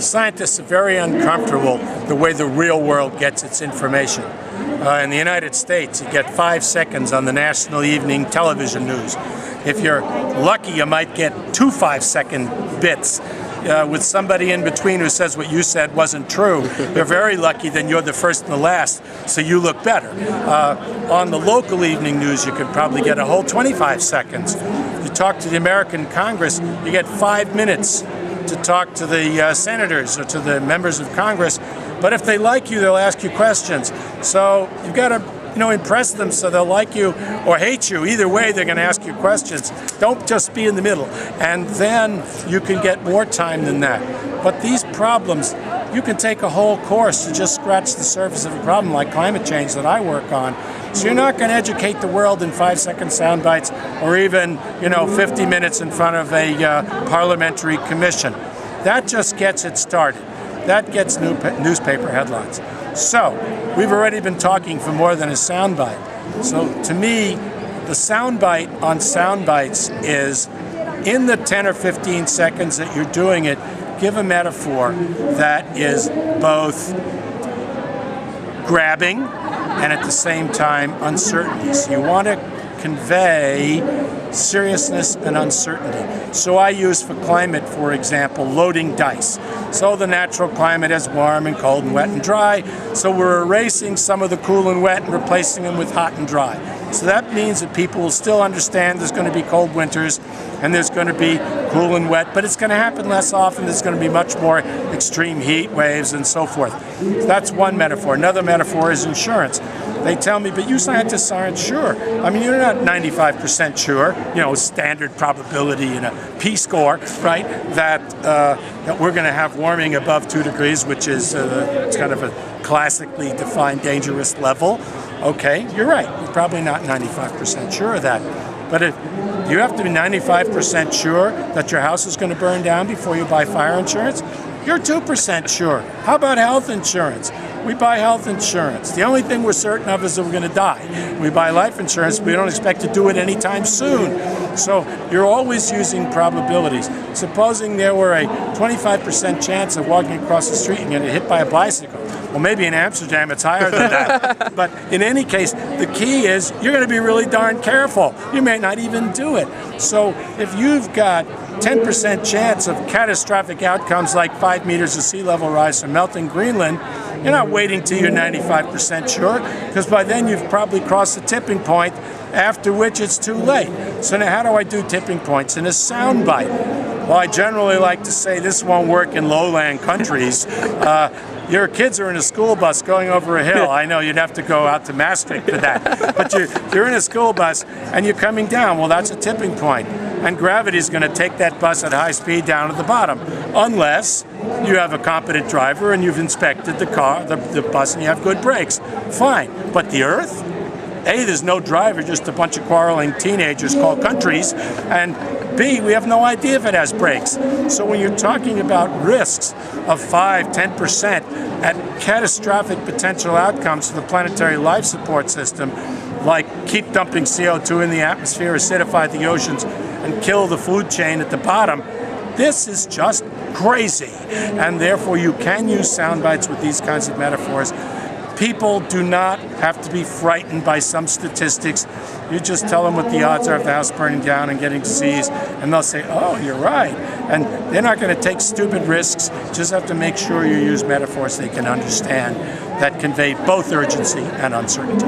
Scientists are very uncomfortable the way the real world gets its information. In the United States, you get 5 seconds on the national evening television news. If you're lucky, you might get 2 5-second bits with somebody in between who says what you said wasn't true. You're very lucky, then you're the first and the last, so you look better. On the local evening news, you could probably get a whole 25 seconds. You talk to the American Congress, you get 5 minutes to talk to the senators or to the members of Congress. But if they like you, they'll ask you questions. So you've got to impress them so they'll like you or hate you. Either way, they're going to ask you questions. Don't just be in the middle. And then you can get more time than that. But these problems, you can take a whole course to just scratch the surface of a problem like climate change that I work on. So you're not going to educate the world in 5-second sound bites or even 50 minutes in front of a parliamentary commission. That just gets it started. That gets newspaper headlines. So we've already been talking for more than a soundbite. So to me, the soundbite on Soundbites is in the 10 or 15 seconds that you're doing it, give a metaphor that is both grabbing and at the same time uncertainty. So you want to convey seriousness and uncertainty. So I use for climate, for example, loading dice. So the natural climate is warm and cold and wet and dry. So we're erasing some of the cool and wet and replacing them with hot and dry. So that means that people will still understand there's going to be cold winters and there's going to be cool and wet, but it's going to happen less often. There's going to be much more extreme heat waves and so forth. So that's one metaphor. Another metaphor is insurance. They tell me, but you scientists aren't sure. I mean, you're not 95% sure, standard probability in a P-score, right, that we're going to have warming above 2 degrees, which is it's kind of a classically defined dangerous level. Okay, you're right. You're probably not 95% sure of that. But if you have to be 95% sure that your house is going to burn down before you buy fire insurance, you're 2% sure. How about health insurance? We buy health insurance. The only thing we're certain of is that we're going to die. We buy life insurance, but we don't expect to do it anytime soon. So you're always using probabilities. Supposing there were a 25% chance of walking across the street and getting hit by a bicycle. Well, maybe in Amsterdam it's higher than that. But in any case, the key is you're going to be really darn careful. You may not even do it. So if you've got 10% chance of catastrophic outcomes like 5 meters of sea level rise from melting Greenland, you're not waiting till you're 95% sure, because by then you've probably crossed the tipping point, after which it's too late. So now how do I do tipping points in a soundbite? Well, I generally like to say this won't work in lowland countries. Your kids are in a school bus going over a hill. I know you'd have to go out to Maastricht for that. But you're in a school bus and you're coming down. Well, that's a tipping point. And gravity is going to take that bus at high speed down to the bottom. Unless you have a competent driver and you've inspected the car, the bus, and you have good brakes. Fine. But the Earth? A, there's no driver, just a bunch of quarreling teenagers called countries. And B, we have no idea if it has brakes. So when you're talking about risks of 5–10% at catastrophic potential outcomes to the planetary life support system, like keep dumping CO2 in the atmosphere, acidify the oceans, and kill the food chain at the bottom, this is just crazy. And therefore you can use sound bites with these kinds of metaphors. People do not have to be frightened by some statistics. You just tell them what the odds are of the house burning down and getting disease, and they'll say, oh, you're right. And they're not going to take stupid risks. Just have to make sure you use metaphors they can understand that convey both urgency and uncertainty.